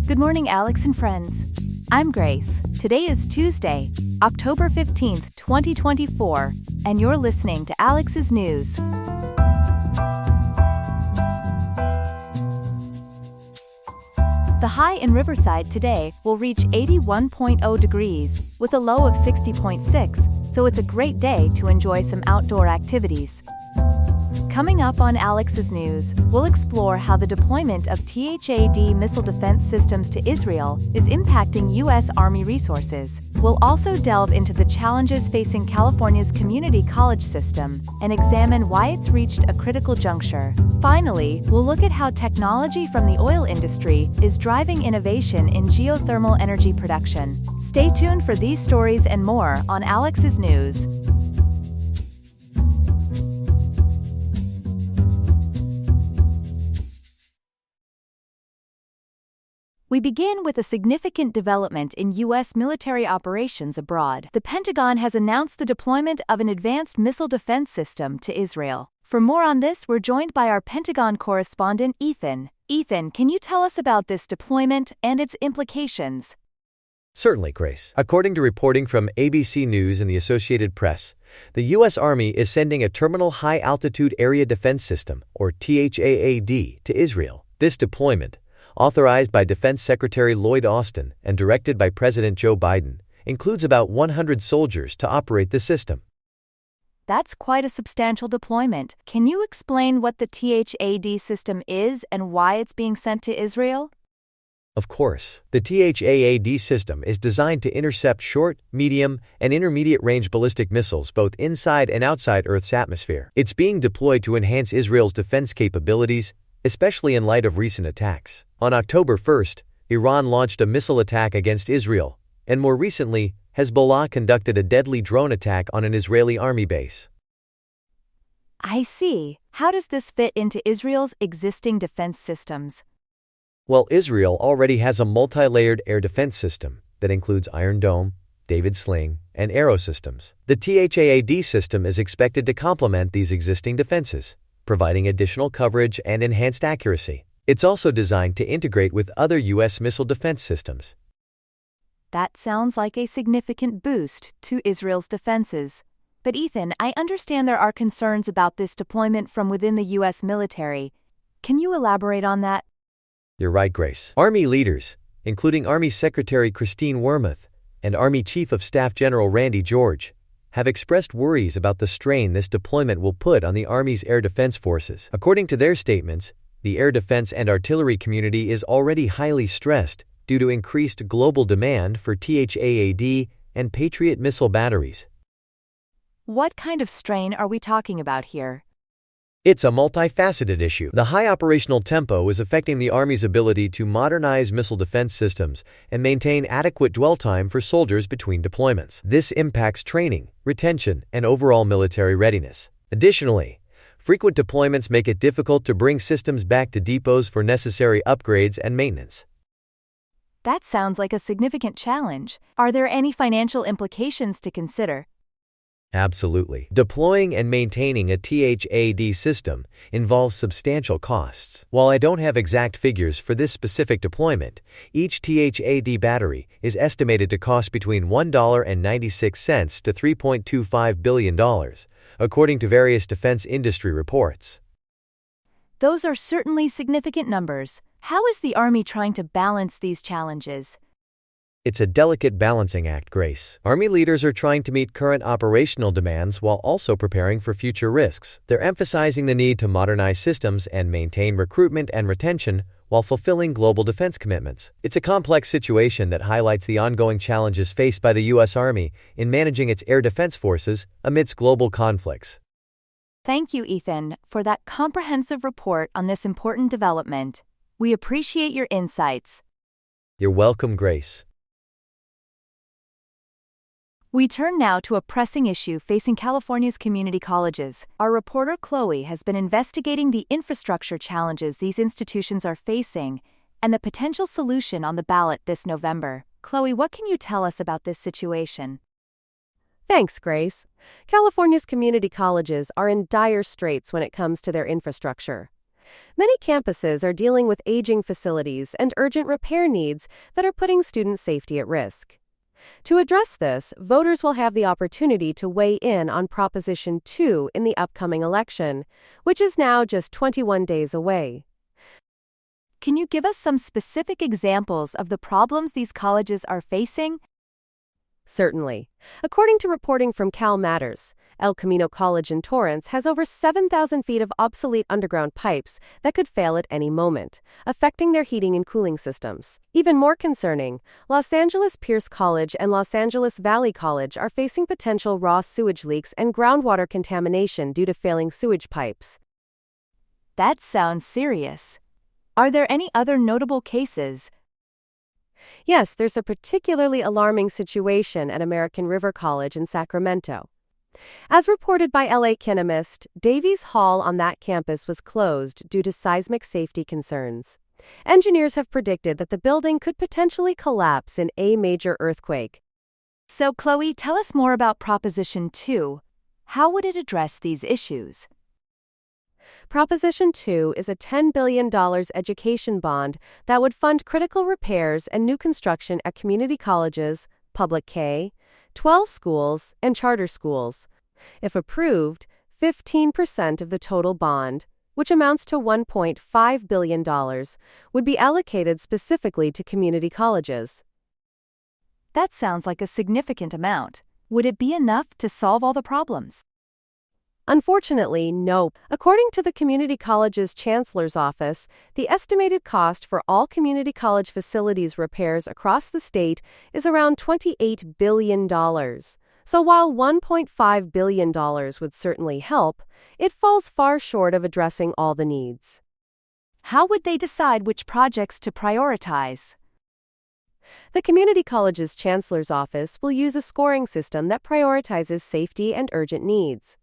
Good morning, Alex and friends. I'm Grace. Today is Tuesday, October 15th, 2024, and you're listening to Alex's News. The high in Riverside today will reach 81.0 degrees, with a low of 60.6, so it's a great day to enjoy some outdoor activities. Coming up on Alex's News, we'll explore how the deployment of THAAD missile defense systems to Israel is impacting U.S. Army resources. We'll also delve into the challenges facing California's community college system and examine why it's reached a critical juncture. Finally, we'll look at how technology from the oil industry is driving innovation in geothermal energy production. Stay tuned for these stories and more on Alex's News. We begin with a significant development in U.S. military operations abroad. The Pentagon has announced the deployment of an advanced missile defense system to Israel. For more on this, we're joined by our Pentagon correspondent, Ethan. Ethan, can you tell us about this deployment and its implications? Certainly, Grace. According to reporting from ABC News and the Associated Press, the U.S. Army is sending a Terminal High Altitude Area Defense System, or THAAD, to Israel. This deployment, authorized by Defense Secretary Lloyd Austin and directed by President Joe Biden, includes about 100 soldiers to operate the system. That's quite a substantial deployment. Can you explain what the THAAD system is and why it's being sent to Israel? Of course, the THAAD system is designed to intercept short, medium, and intermediate-range ballistic missiles both inside and outside Earth's atmosphere. It's being deployed to enhance Israel's defense capabilities, especially in light of recent attacks. On October 1st, Iran launched a missile attack against Israel, and more recently, Hezbollah conducted a deadly drone attack on an Israeli army base. I see. How does this fit into Israel's existing defense systems? Well, Israel already has a multi-layered air defense system that includes Iron Dome, David Sling, and Arrow systems. The THAAD system is expected to complement these existing defenses, providing additional coverage and enhanced accuracy. It's also designed to integrate with other U.S. missile defense systems. That sounds like a significant boost to Israel's defenses. But Ethan, I understand there are concerns about this deployment from within the U.S. military. Can you elaborate on that? You're right, Grace. Army leaders, including Army Secretary Christine Wormuth and Army Chief of Staff General Randy George, have expressed worries about the strain this deployment will put on the Army's air defense forces. According to their statements, the air defense and artillery community is already highly stressed due to increased global demand for THAAD and Patriot missile batteries. What kind of strain are we talking about here? It's a multifaceted issue. The high operational tempo is affecting the Army's ability to modernize missile defense systems and maintain adequate dwell time for soldiers between deployments. This impacts training, retention, and overall military readiness. Additionally, frequent deployments make it difficult to bring systems back to depots for necessary upgrades and maintenance. That sounds like a significant challenge. Are there any financial implications to consider? Absolutely. Deploying and maintaining a THAAD system involves substantial costs. While I don't have exact figures for this specific deployment, each THAAD battery is estimated to cost between $1.96 to $3.25 billion, according to various defense industry reports. Those are certainly significant numbers. How is the Army trying to balance these challenges? It's a delicate balancing act, Grace. Army leaders are trying to meet current operational demands while also preparing for future risks. They're emphasizing the need to modernize systems and maintain recruitment and retention while fulfilling global defense commitments. It's a complex situation that highlights the ongoing challenges faced by the U.S. Army in managing its air defense forces amidst global conflicts. Thank you, Ethan, for that comprehensive report on this important development. We appreciate your insights. You're welcome, Grace. We turn now to a pressing issue facing California's community colleges. Our reporter Chloe has been investigating the infrastructure challenges these institutions are facing and the potential solution on the ballot this November. Chloe, what can you tell us about this situation? Thanks, Grace. California's community colleges are in dire straits when it comes to their infrastructure. Many campuses are dealing with aging facilities and urgent repair needs that are putting student safety at risk. To address this, voters will have the opportunity to weigh in on Proposition 2 in the upcoming election, which is now just 21 days away. Can you give us some specific examples of the problems these colleges are facing? Certainly. According to reporting from Cal Matters, El Camino College in Torrance has over 7,000 feet of obsolete underground pipes that could fail at any moment, affecting their heating and cooling systems. Even more concerning, Los Angeles Pierce College and Los Angeles Valley College are facing potential raw sewage leaks and groundwater contamination due to failing sewage pipes. That sounds serious. Are there any other notable cases? Yes, there's a particularly alarming situation at American River College in Sacramento. As reported by LA Kinemist, Davies Hall on that campus was closed due to seismic safety concerns. Engineers have predicted that the building could potentially collapse in a major earthquake. So, Chloe, tell us more about Proposition 2. How would it address these issues? Proposition 2 is a $10 billion education bond that would fund critical repairs and new construction at community colleges, public K-12 schools, and charter schools. If approved, 15% of the total bond, which amounts to $1.5 billion, would be allocated specifically to community colleges. That sounds like a significant amount. Would it be enough to solve all the problems? Unfortunately, no. According to the Community College's Chancellor's Office, the estimated cost for all community college facilities repairs across the state is around $28 billion. So while $1.5 billion would certainly help, it falls far short of addressing all the needs. How would they decide which projects to prioritize? The Community College's Chancellor's Office will use a scoring system that prioritizes safety and urgent needs.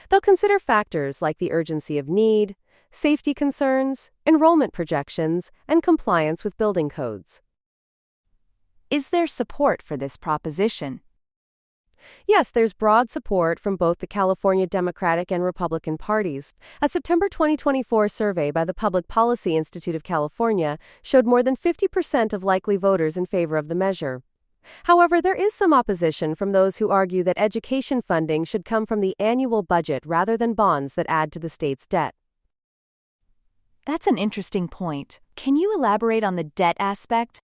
They'll consider factors like the urgency of need, safety concerns, enrollment projections, and compliance with building codes. Is there support for this proposition? Yes, there's broad support from both the California Democratic and Republican parties. A September 2024 survey by the Public Policy Institute of California showed more than 50% of likely voters in favor of the measure. However, there is some opposition from those who argue that education funding should come from the annual budget rather than bonds that add to the state's debt. That's an interesting point. Can you elaborate on the debt aspect?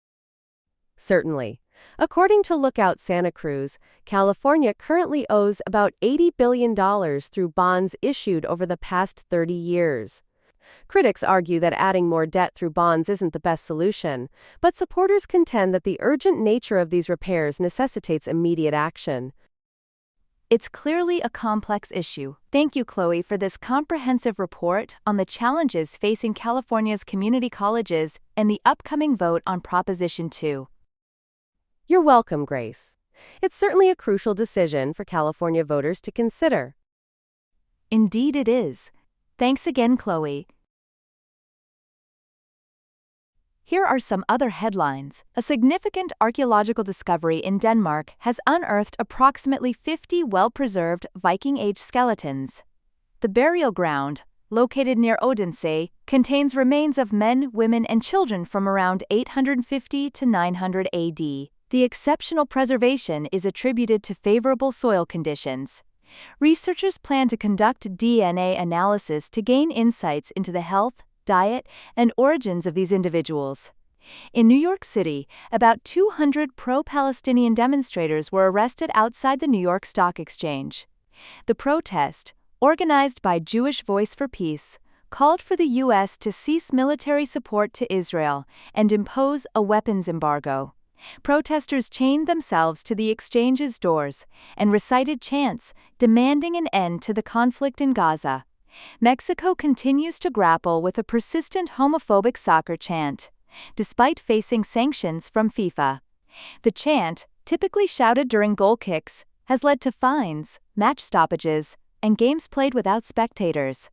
Certainly. According to Lookout Santa Cruz, California currently owes about $80 billion through bonds issued over the past 30 years. Critics argue that adding more debt through bonds isn't the best solution, but supporters contend that the urgent nature of these repairs necessitates immediate action. It's clearly a complex issue. Thank you, Chloe, for this comprehensive report on the challenges facing California's community colleges and the upcoming vote on Proposition 2. You're welcome, Grace. It's certainly a crucial decision for California voters to consider. Indeed it is. Thanks again, Chloe. Here are some other headlines. A significant archaeological discovery in Denmark has unearthed approximately 50 well-preserved Viking Age skeletons. The burial ground, located near Odense, contains remains of men, women, and children from around 850 to 900 AD. The exceptional preservation is attributed to favorable soil conditions. Researchers plan to conduct DNA analysis to gain insights into the health, diet, and origins of these individuals. In New York City, about 200 pro-Palestinian demonstrators were arrested outside the New York Stock Exchange. The protest, organized by Jewish Voice for Peace, called for the U.S. to cease military support to Israel and impose a weapons embargo. Protesters chained themselves to the exchange's doors and recited chants demanding an end to the conflict in Gaza. Mexico continues to grapple with a persistent homophobic soccer chant, despite facing sanctions from FIFA. The chant, typically shouted during goal kicks, has led to fines, match stoppages, and games played without spectators.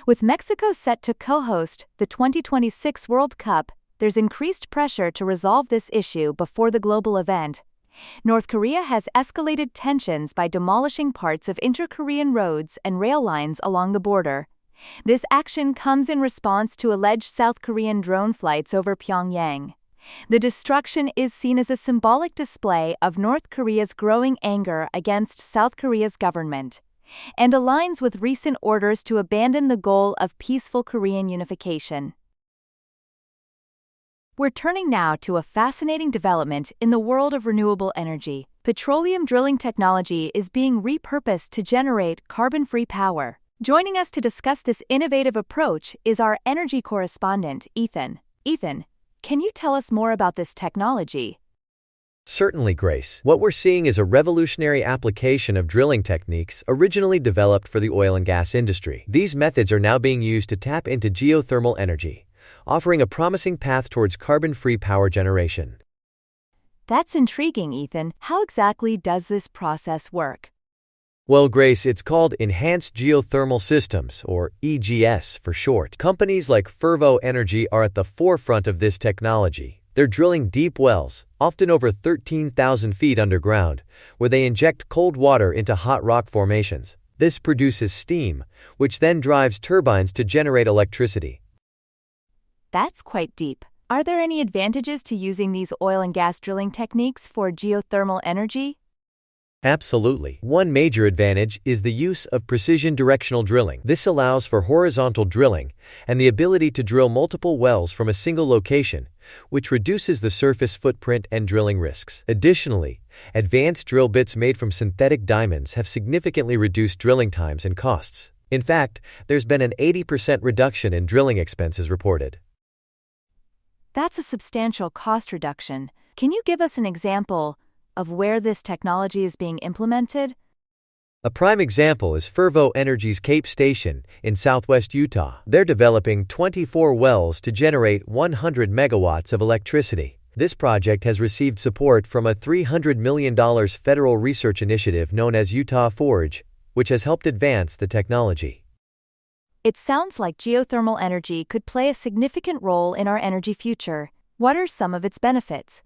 With Mexico set to co-host the 2026 World Cup, there's increased pressure to resolve this issue before the global event. North Korea has escalated tensions by demolishing parts of inter-Korean roads and rail lines along the border. This action comes in response to alleged South Korean drone flights over Pyongyang. The destruction is seen as a symbolic display of North Korea's growing anger against South Korea's government, and aligns with recent orders to abandon the goal of peaceful Korean unification. We're turning now to a fascinating development in the world of renewable energy. Petroleum drilling technology is being repurposed to generate carbon-free power. Joining us to discuss this innovative approach is our energy correspondent, Ethan. Ethan, can you tell us more about this technology? Certainly, Grace. What we're seeing is a revolutionary application of drilling techniques originally developed for the oil and gas industry. These methods are now being used to tap into geothermal energy, offering a promising path towards carbon-free power generation. That's intriguing, Ethan. How exactly does this process work? Well, Grace, it's called Enhanced Geothermal Systems, or EGS for short. Companies like Fervo Energy are at the forefront of this technology. They're drilling deep wells, often over 13,000 feet underground, where they inject cold water into hot rock formations. This produces steam, which then drives turbines to generate electricity. That's quite deep. Are there any advantages to using these oil and gas drilling techniques for geothermal energy? Absolutely. One major advantage is the use of precision directional drilling. This allows for horizontal drilling and the ability to drill multiple wells from a single location, which reduces the surface footprint and drilling risks. Additionally, advanced drill bits made from synthetic diamonds have significantly reduced drilling times and costs. In fact, there's been an 80% reduction in drilling expenses reported. That's a substantial cost reduction. Can you give us an example of where this technology is being implemented? A prime example is Fervo Energy's Cape Station in southwest Utah. They're developing 24 wells to generate 100 megawatts of electricity. This project has received support from a $300 million federal research initiative known as Utah Forge, which has helped advance the technology. It sounds like geothermal energy could play a significant role in our energy future. What are some of its benefits?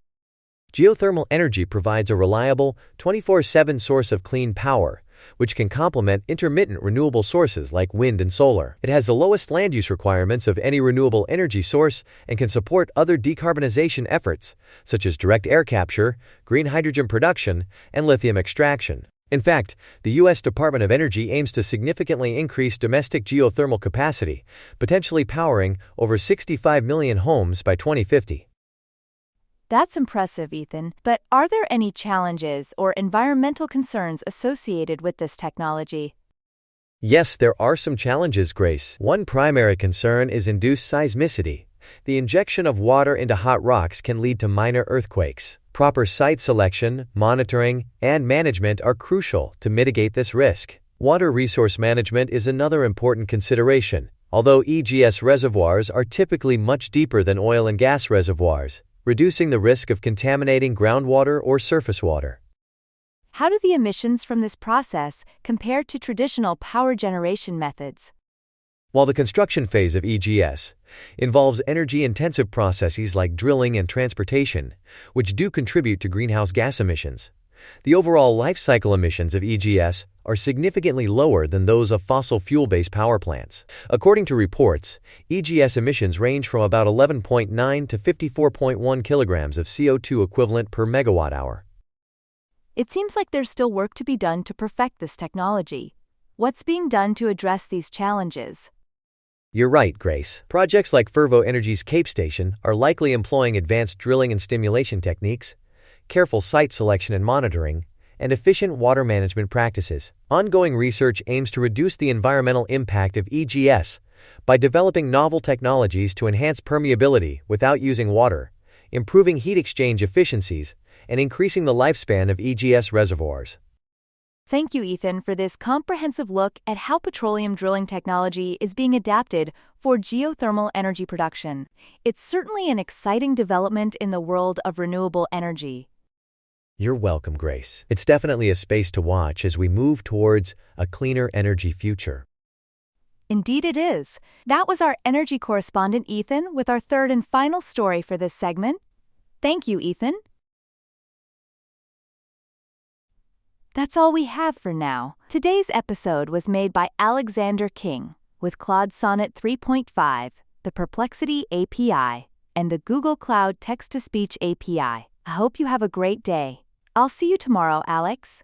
Geothermal energy provides a reliable, 24/7 source of clean power, which can complement intermittent renewable sources like wind and solar. It has the lowest land use requirements of any renewable energy source and can support other decarbonization efforts, such as direct air capture, green hydrogen production, and lithium extraction. In fact, the U.S. Department of Energy aims to significantly increase domestic geothermal capacity, potentially powering over 65 million homes by 2050. That's impressive, Ethan. But are there any challenges or environmental concerns associated with this technology? Yes, there are some challenges, Grace. One primary concern is induced seismicity. The injection of water into hot rocks can lead to minor earthquakes. Proper site selection, monitoring, and management are crucial to mitigate this risk. Water resource management is another important consideration. Although EGS reservoirs are typically much deeper than oil and gas reservoirs, reducing the risk of contaminating groundwater or surface water. How do the emissions from this process compare to traditional power generation methods? While the construction phase of EGS involves energy-intensive processes like drilling and transportation, which do contribute to greenhouse gas emissions, the overall life cycle emissions of EGS are significantly lower than those of fossil fuel-based power plants. According to reports, EGS emissions range from about 11.9 to 54.1 kilograms of CO2 equivalent per megawatt hour. It seems like there's still work to be done to perfect this technology. What's being done to address these challenges? You're right, Grace. Projects like Fervo Energy's Cape Station are likely employing advanced drilling and stimulation techniques, careful site selection and monitoring, and efficient water management practices. Ongoing research aims to reduce the environmental impact of EGS by developing novel technologies to enhance permeability without using water, improving heat exchange efficiencies, and increasing the lifespan of EGS reservoirs. Thank you, Ethan, for this comprehensive look at how petroleum drilling technology is being adapted for geothermal energy production. It's certainly an exciting development in the world of renewable energy. You're welcome, Grace. It's definitely a space to watch as we move towards a cleaner energy future. Indeed it is. That was our energy correspondent, Ethan, with our third and final story for this segment. Thank you, Ethan. That's all we have for now. Today's episode was made by Alexander King. with Claude Sonnet 3.5, the Perplexity API, and the Google Cloud Text-to-Speech API. I hope you have a great day. I'll see you tomorrow, Alex.